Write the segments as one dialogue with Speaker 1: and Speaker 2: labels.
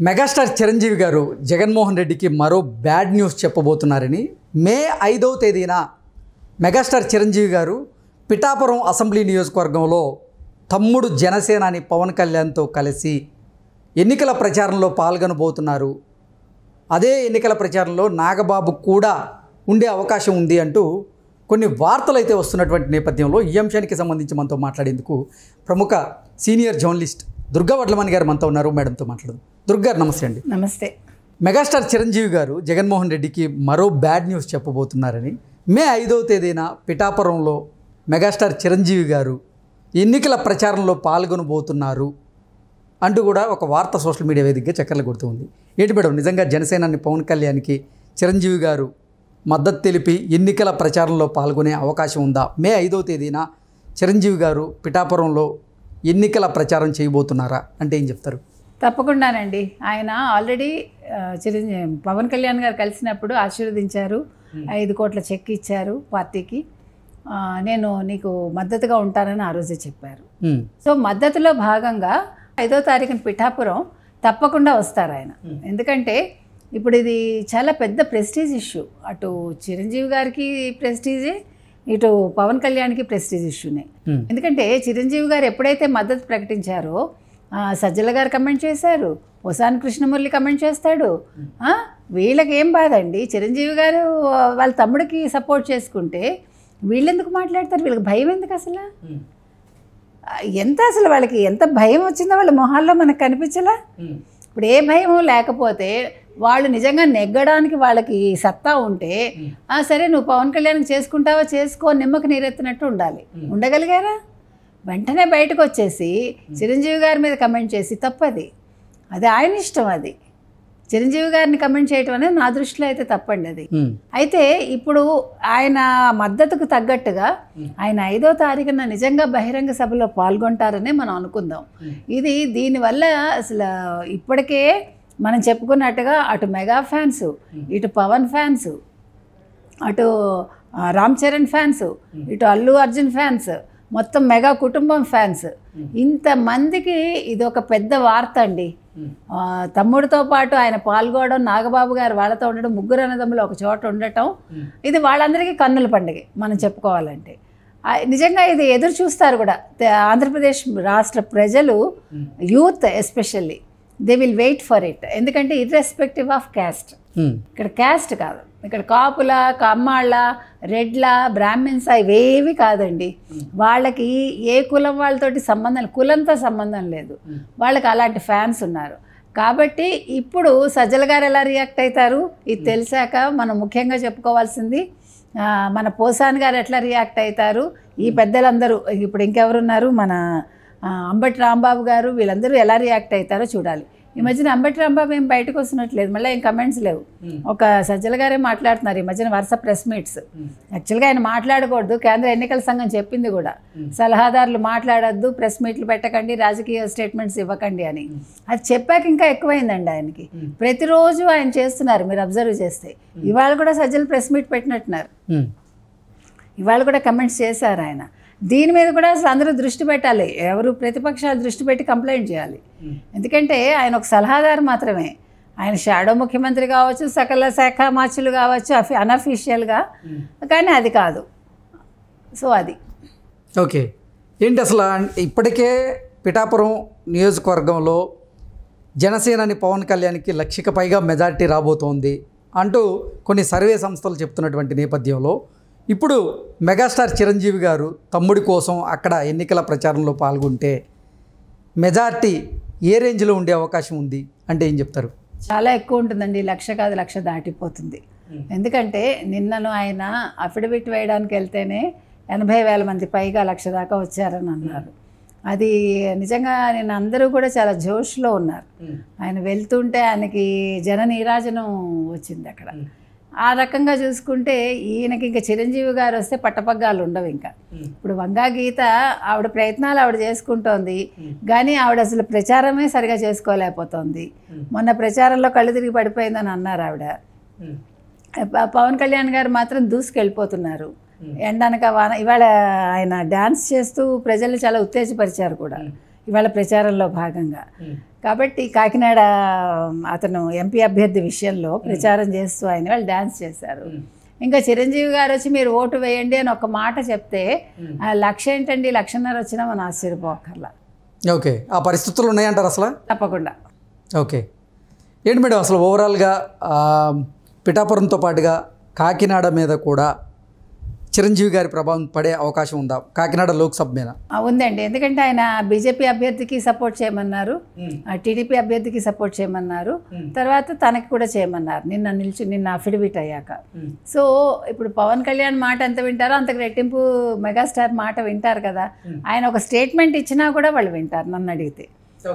Speaker 1: Megastar Chiranjeevi గారు జగన్మోహన్ రెడ్డికి మరో బ్యాడ్ న్యూస్ చెప్పబోతున్నారని మే 5వ తేదీన మెగాస్టార్ చిరంజీవి గారు పిఠాపురం అసెంబ్లీ నియోజకవర్గంలో తమ్ముడు జనసేనాని పవన్ కళ్యాణ్తో కలిసి ఎన్నికల ప్రచారంలో పాల్గొనబోతున్నారు. అదే ఎన్నికల ప్రచారంలో నాగబాబు కూడా ఉండే అవకాశం ఉంది అంటూ కొన్ని వార్తలు అయితే వస్తున్నటువంటి నేపథ్యంలో ఈ అంశానికి సంబంధించి మనతో మాట్లాడేందుకు ప్రముఖ సీనియర్ జర్నలిస్ట్ దుర్గా వడ్లమణి గారు మనతో ఉన్నారు. మేడంతో మాట్లాడదాం. దుర్గా గారు నమస్తే అండి.
Speaker 2: నమస్తే.
Speaker 1: మెగాస్టార్ చిరంజీవి గారు జగన్మోహన్ రెడ్డికి మరో బ్యాడ్ న్యూస్ చెప్పబోతున్నారని మే 5వ తేదీన పిఠాపురంలో మెగాస్టార్ చిరంజీవి గారు ఎన్నికల ప్రచారంలో పాల్గొనబోతున్నారు అంటూ కూడా ఒక వార్త సోషల్ మీడియా వేదికగా చక్కర్లు కొడుతూ ఉంది. ఏంటి మేడం, నిజంగా జనసేనాని పవన్ కళ్యాణ్కి చిరంజీవి గారు మద్దతు తెలిపి ఎన్నికల ప్రచారంలో పాల్గొనే అవకాశం ఉందా? మే 5వ తేదీన చిరంజీవి గారు పిఠాపురంలో ఎన్నికల ప్రచారం చేయబోతున్నారా అంటే ఏం చెప్తారు?
Speaker 2: తప్పకుండానండి. ఆయన ఆల్రెడీ పవన్ కళ్యాణ్ గారు కలిసినప్పుడు ఆశీర్వదించారు, 5 కోట్ల చెక్ ఇచ్చారు పార్టీకి. నేను నీకు మద్దతుగా ఉంటానని ఆ రోజే చెప్పారు. సో మద్దతులో భాగంగా 5వ తారీఖున పిఠాపురం తప్పకుండా వస్తారు ఆయన. ఎందుకంటే ఇప్పుడు ఇది చాలా పెద్ద ప్రెస్టీజ్ ఇష్యూ. అటు చిరంజీవి గారికి ప్రెస్టీజే, ఇటు పవన్ కళ్యాణ్కి ప్రెస్టీజ్ ఇష్యూనే. ఎందుకంటే చిరంజీవి గారు ఎప్పుడైతే మద్దతు ప్రకటించారో సజ్జల గారు కమెంట్ చేశారు, పోసాని కృష్ణమురళి కమెంట్ చేస్తాడు. వీళ్ళకి ఏం బాధ అండి, చిరంజీవి గారు వాళ్ళ తమ్ముడికి సపోర్ట్ చేసుకుంటే వీళ్ళెందుకు మాట్లాడతారు? వీళ్ళకి భయం ఎందుకు అసలు? అసలు వాళ్ళకి ఎంత భయం వచ్చిందో వాళ్ళ మొహాల్లో మనకు కనిపించలా? ఇప్పుడు ఏ భయం లేకపోతే వాళ్ళు నిజంగా నెగ్గడానికి వాళ్ళకి సత్తా ఉంటే సరే నువ్వు పవన్ కళ్యాణ్కి చేసుకుంటావో చేసుకో, నిమ్మకి నీరెత్తినట్టు ఉండాలి. ఉండగలిగారా? వెంటనే బయటకు వచ్చేసి చిరంజీవి గారి మీద కమెంట్ చేసి తప్పది. అది ఆయన ఇష్టం. అది చిరంజీవి గారిని కమెంట్ చేయటం అనేది నా దృష్టిలో అయితే తప్పండి అది. అయితే ఇప్పుడు ఆయన మద్దతుకు తగ్గట్టుగా ఆయన 5వ తారీఖున నిజంగా బహిరంగ సభలో పాల్గొంటారనే మనం అనుకుందాం. ఇది దీనివల్ల అసలు ఇప్పటికే మనం చెప్పుకున్నట్టుగా అటు మెగా ఫ్యాన్స్, ఇటు పవన్ ఫ్యాన్స్, అటు రామ్ చరణ్ ఫ్యాన్స్, ఇటు అల్లు అర్జున్ ఫ్యాన్స్, మొత్తం మెగా కుటుంబం ఫ్యాన్స్, ఇంతమందికి ఇది ఒక పెద్ద వార్త అండి. తమ్ముడితో పాటు ఆయన పాల్గొనడం, నాగబాబు గారు వాళ్ళతో ఉండడం, ముగ్గురు అన్నదమ్ములు ఒక చోట ఉండటం, ఇది వాళ్ళందరికీ కన్నుల పండుగ మనం చెప్పుకోవాలంటే. నిజంగా ఇది ఎదురు చూస్తారు కూడా ఆంధ్రప్రదేశ్ రాష్ట్ర ప్రజలు, youth especially they will wait for it. ఎందుకంటే ఇర్రెస్పెక్టివ్ ఆఫ్ క్యాస్ట్, ఇక్కడ క్యాస్ట్ కాదు, ఇక్కడ కాపుల, కమ్మాళ్ళ, రెడ్ల, బ్రాహ్మిన్స్ ఇవేవి కాదండి. వాళ్ళకి ఏ కులం వాళ్ళతోటి సంబంధం, కులంతో సంబంధం లేదు. వాళ్ళకి అలాంటి ఫ్యాన్స్ ఉన్నారు. కాబట్టి ఇప్పుడు సజ్జల గారు ఎలా రియాక్ట్ అవుతారు ఇది తెలిసాక మనం ముఖ్యంగా చెప్పుకోవాల్సింది మన పోసాని గారు ఎట్లా రియాక్ట్ అవుతారు, ఈ పెద్దలందరూ ఇప్పుడు ఇంకెవరున్నారు, మన అంబటి రాంబాబు గారు, వీళ్ళందరూ ఎలా రియాక్ట్ అవుతారో చూడాలి. ఈ మధ్యన అంబటి రాంబాబు ఏం బయటకు వస్తున్నట్లేదు, మళ్ళీ ఏం కమెంట్స్ లేవు. ఒక సజ్జల గారే మాట్లాడుతున్నారు ఈ మధ్యన వరుస ప్రెస్ మీట్స్. యాక్చువల్గా ఆయన మాట్లాడకూడదు, కేంద్ర ఎన్నికల సంఘం చెప్పింది కూడా, సలహాదారులు మాట్లాడొద్దు, ప్రెస్ మీట్లు పెట్టకండి, రాజకీయ స్టేట్మెంట్స్ ఇవ్వకండి అని. అది చెప్పాక ఇంకా ఎక్కువైందండి ఆయనకి. ప్రతిరోజు ఆయన చేస్తున్నారు, మీరు అబ్జర్వ్ చేస్తే. ఇవాళ కూడా సజ్జలు ప్రెస్ మీట్ పెట్టినట్టున్నారు, ఇవాళ కూడా కమెంట్స్ చేశారు ఆయన. దీని మీద కూడా అసలు అందరూ దృష్టి పెట్టాలి, ఎవరు ప్రతిపక్షాలు దృష్టి పెట్టి కంప్లైంట్ చేయాలి. ఎందుకంటే ఆయన ఒక సలహాదారు మాత్రమే. ఆయన షాడో ముఖ్యమంత్రి కావచ్చు, సకల శాఖ మార్చులు కావచ్చు అన్అఫీషియల్గా, కానీ అది కాదు. సో అది
Speaker 1: ఓకే. ఏంటి అసలు ఇప్పటికే పిఠాపురం నియోజకవర్గంలో జనసేనాని పవన్ కళ్యాణ్కి 1,00,000కి పైగా మెజారిటీ రాబోతోంది అంటూ కొన్ని సర్వే సంస్థలు చెప్తున్నటువంటి నేపథ్యంలో ఇప్పుడు మెగాస్టార్ చిరంజీవి గారు తమ్ముడి కోసం అక్కడ ఎన్నికల ప్రచారంలో పాల్గొంటే మెజార్టీ ఏ రేంజ్లో ఉండే అవకాశం ఉంది అంటే ఏం చెప్తారు?
Speaker 2: చాలా ఎక్కువ ఉంటుందండి. 1,00,000 కాదు, 1,00,000 దాటిపోతుంది. ఎందుకంటే నిన్నను ఆయన అఫిడవిట్ వేయడానికి వెళ్తేనే 80,000 మంది పైగా 1,00,000 దాకా వచ్చారని అన్నారు. అది నిజంగా నేను అందరూ కూడా చాలా జోష్లో ఉన్నారు. ఆయన వెళ్తుంటే ఆయనకి జన నీరాజనం వచ్చింది అక్కడ. ఆ రకంగా చూసుకుంటే ఈయనకి ఇంకా చిరంజీవి గారు వస్తే పట్టపగ్గాలు ఉండవు. ఇంకా ఇప్పుడు వంగా గీత ఆవిడ ప్రయత్నాలు ఆవిడ చేసుకుంటోంది, కానీ ఆవిడ అసలు ప్రచారమే సరిగా చేసుకోలేకపోతుంది. మొన్న ప్రచారంలో కళ్ళు తిరిగి పడిపోయిందని అన్నారు ఆవిడ. పవన్ కళ్యాణ్ గారు మాత్రం దూసుకెళ్ళిపోతున్నారు. ఎండనక వాన. ఇవాళ ఆయన డ్యాన్స్ చేస్తూ ప్రజల్ని చాలా ఉత్తేజపరిచారు కూడా. ఇవాళ ప్రచారంలో భాగంగా. కాబట్టి కాకినాడ అతను ఎంపీ అభ్యర్థి విషయంలో ప్రచారం చేస్తూ ఆయన వాళ్ళు డ్యాన్స్ చేశారు. ఇంకా చిరంజీవి గారు వచ్చి మీరు ఓటు వేయండి అని ఒక మాట చెప్తే లక్ష ఏంటండి 1,50,000 వచ్చినా మనం ఆశ్చర్యపోకర్లా.
Speaker 1: ఓకే, ఆ పరిస్థితులు ఉన్నాయంటారు అసలు?
Speaker 2: తప్పకుండా.
Speaker 1: ఓకే, ఏంటి మేడం అసలు ఓవరాల్గా పిఠాపురంతో పాటుగా కాకినాడ మీద కూడా చిరంజీవి గారి ప్రభావం పడే అవకాశం ఉందా కాకినాడ లోక్సభ మీద?
Speaker 2: ఉందండి, ఎందుకంటే ఆయన బీజేపీ అభ్యర్థికి సపోర్ట్ చేయమన్నారు, టీడీపీ అభ్యర్థికి సపోర్ట్ చేయమన్నారు, తర్వాత తనకి కూడా చేయమన్నారు నిన్న అఫిడవిట్ అయ్యాక. సో ఇప్పుడు పవన్ కళ్యాణ్ మాట ఎంత వింటారో అంతకు రెట్టింపు మెగాస్టార్ మాట వింటారు కదా. ఆయన ఒక స్టేట్మెంట్ ఇచ్చినా కూడా వాళ్ళు వింటారు నన్ను అడిగితే.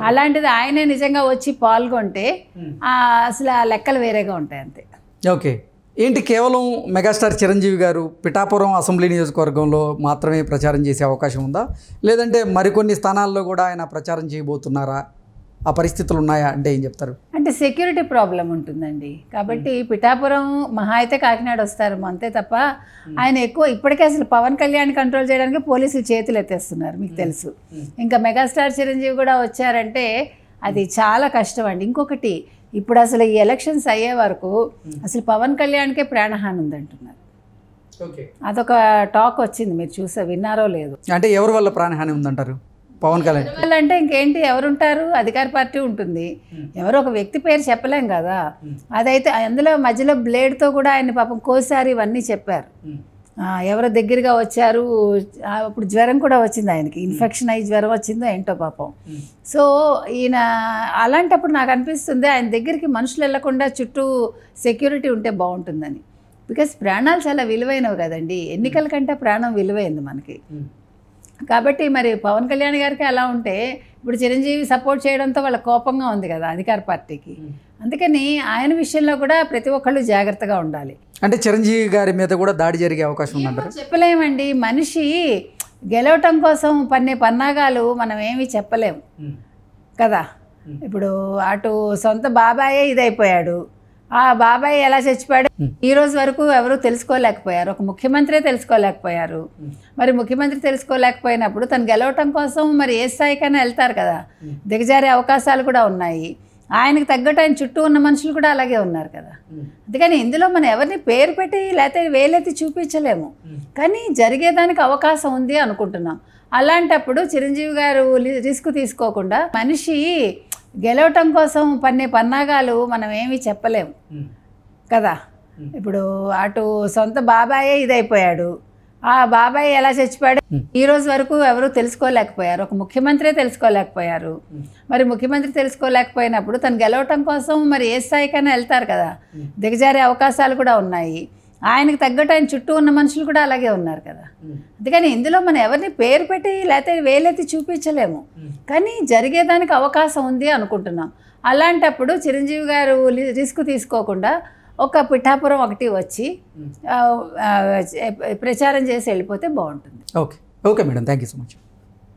Speaker 2: అలాంటిది ఆయనే నిజంగా వచ్చి పాల్గొంటే అసలు ఆ లెక్కలు వేరేగా ఉంటాయి అంతే.
Speaker 1: ఓకే, ఏంటి కేవలం మెగాస్టార్ చిరంజీవి గారు పిఠాపురం అసెంబ్లీ నియోజకవర్గంలో మాత్రమే ప్రచారం చేసే అవకాశం ఉందా, లేదంటే మరికొన్ని స్థానాల్లో కూడా ఆయన ప్రచారం చేయబోతున్నారా? ఆ పరిస్థితులు ఉన్నాయా అంటే ఏం చెప్తారు?
Speaker 2: అంటే సెక్యూరిటీ ప్రాబ్లం ఉంటుందండి, కాబట్టి పిఠాపురం మహా అయితే కాకినాడ వస్తారు అంతే తప్ప ఆయన ఎక్కువ ఇప్పటికే అసలు పవన్ కళ్యాణ్ కంట్రోల్ చేయడానికి పోలీసులు చేతులు ఎత్తేస్తున్నారు మీకు తెలుసు. ఇంకా మెగాస్టార్ చిరంజీవి కూడా వచ్చారంటే అది చాలా కష్టం అండి. ఇంకొకటి, ఇప్పుడు అసలు ఈ ఎలక్షన్స్ అయ్యే వరకు అసలు పవన్ కళ్యాణ్కే ప్రాణహాని ఉందంటున్నారు. అదొక టాక్ వచ్చింది, మీరు విన్నారో లేదు.
Speaker 1: అంటే ఎవరి వల్ల ప్రాణహాని ఉందంటారు? పవన్ కళ్యాణ్
Speaker 2: వల్ల అంటే ఇంకేంటి, ఎవరుంటారు? అధికార పార్టీ ఉంటుంది, ఎవరో ఒక వ్యక్తి పేరు చెప్పలేం కదా. అదైతే అందులో మధ్యలో బ్లేడ్తో కూడా ఆయన పాపం కోసారు, ఇవన్నీ చెప్పారు. ఎవరో దగ్గరగా వచ్చారు, అప్పుడు జ్వరం కూడా వచ్చింది ఆయనకి, ఇన్ఫెక్షన్ అయ్యి జ్వరం వచ్చిందో ఏంటో పాపం. సో ఈయన అలాంటప్పుడు నాకు అనిపిస్తుంది ఆయన దగ్గరికి మనుషులు వెళ్లకుండా చుట్టూ సెక్యూరిటీ ఉంటే బాగుంటుందని. బికాస్ ప్రాణాలు చాలా విలువైనవి కదండి, ఎన్నికల కంటే ప్రాణం విలువైంది మనకి. కాబట్టి మరి పవన్ కళ్యాణ్ గారికి అలా ఉంటే ఇప్పుడు చిరంజీవి సపోర్ట్ చేయడంతో వాళ్ళ కోపంగా ఉంది కదా అధికార పార్టీకి. అందుకని ఆయన విషయంలో కూడా ప్రతి ఒక్కళ్ళు జాగ్రత్తగా ఉండాలి.
Speaker 1: అంటే చిరంజీవి గారి మీద కూడా దాడి జరిగే అవకాశం ఉందంటారు?
Speaker 2: చెప్పలేమండి, మనిషి గెలవటం కోసం పన్నే పన్నాగాలు మనం ఏమీ చెప్పలేము కదా. ఇప్పుడు అటు సొంత బాబాయే ఇదైపోయాడు, ఆ బాబాయ్ ఎలా చచ్చిపోయాడు ఈ రోజు వరకు ఎవరు తెలుసుకోలేకపోయారు, ఒక ముఖ్యమంత్రి తెలుసుకోలేకపోయారు. మరి ముఖ్యమంత్రి తెలుసుకోలేకపోయినప్పుడు తను గెలవటం కోసం మరి ఏ స్థాయికైనా వెళ్తారు కదా, దిగజారే అవకాశాలు కూడా ఉన్నాయి. ఆయనకు తగ్గట్టు ఆయన చుట్టూ ఉన్న మనుషులు కూడా అలాగే ఉన్నారు కదా. అందుకని ఇందులో మనం ఎవరిని పేరు పెట్టి లేకపోతే వేలెత్తి చూపించలేము, కానీ జరిగేదానికి అవకాశం ఉంది అనుకుంటున్నాం. అలాంటప్పుడు చిరంజీవి గారు రిస్క్ తీసుకోకుండా, మనిషి గెలవటం కోసం పన్నే పన్నాగాలు మనం ఏమీ చెప్పలేము కదా. ఇప్పుడు అటు సొంత బాబాయే ఇదైపోయాడు, ఆ బాబాయ్ ఎలా చచ్చిపోయాడు ఈ రోజు వరకు ఎవరు తెలుసుకోలేకపోయారు, ఒక ముఖ్యమంత్రి తెలుసుకోలేకపోయారు. మరి ముఖ్యమంత్రి తెలుసుకోలేకపోయినప్పుడు తను గెలవటం కోసం మరి ఏ స్థాయికైనా వెళ్తారు కదా, దిగజారే అవకాశాలు కూడా ఉన్నాయి. ఆయనకు తగ్గట్టు ఆయన చుట్టూ ఉన్న మనుషులు కూడా అలాగే ఉన్నారు కదా. అందుకని ఇందులో మనం ఎవరిని పేరు పెట్టి లేకపోతే వేలెత్తి చూపించలేము, కానీ జరిగేదానికి అవకాశం ఉంది అనుకుంటున్నాం. అలాంటప్పుడు చిరంజీవి గారు రిస్క్ తీసుకోకుండా ఒక పిఠాపురం ఒకటి వచ్చి ప్రచారం చేసి వెళ్ళిపోతే బాగుంటుంది.
Speaker 1: Okay, okay madam, thank you so much.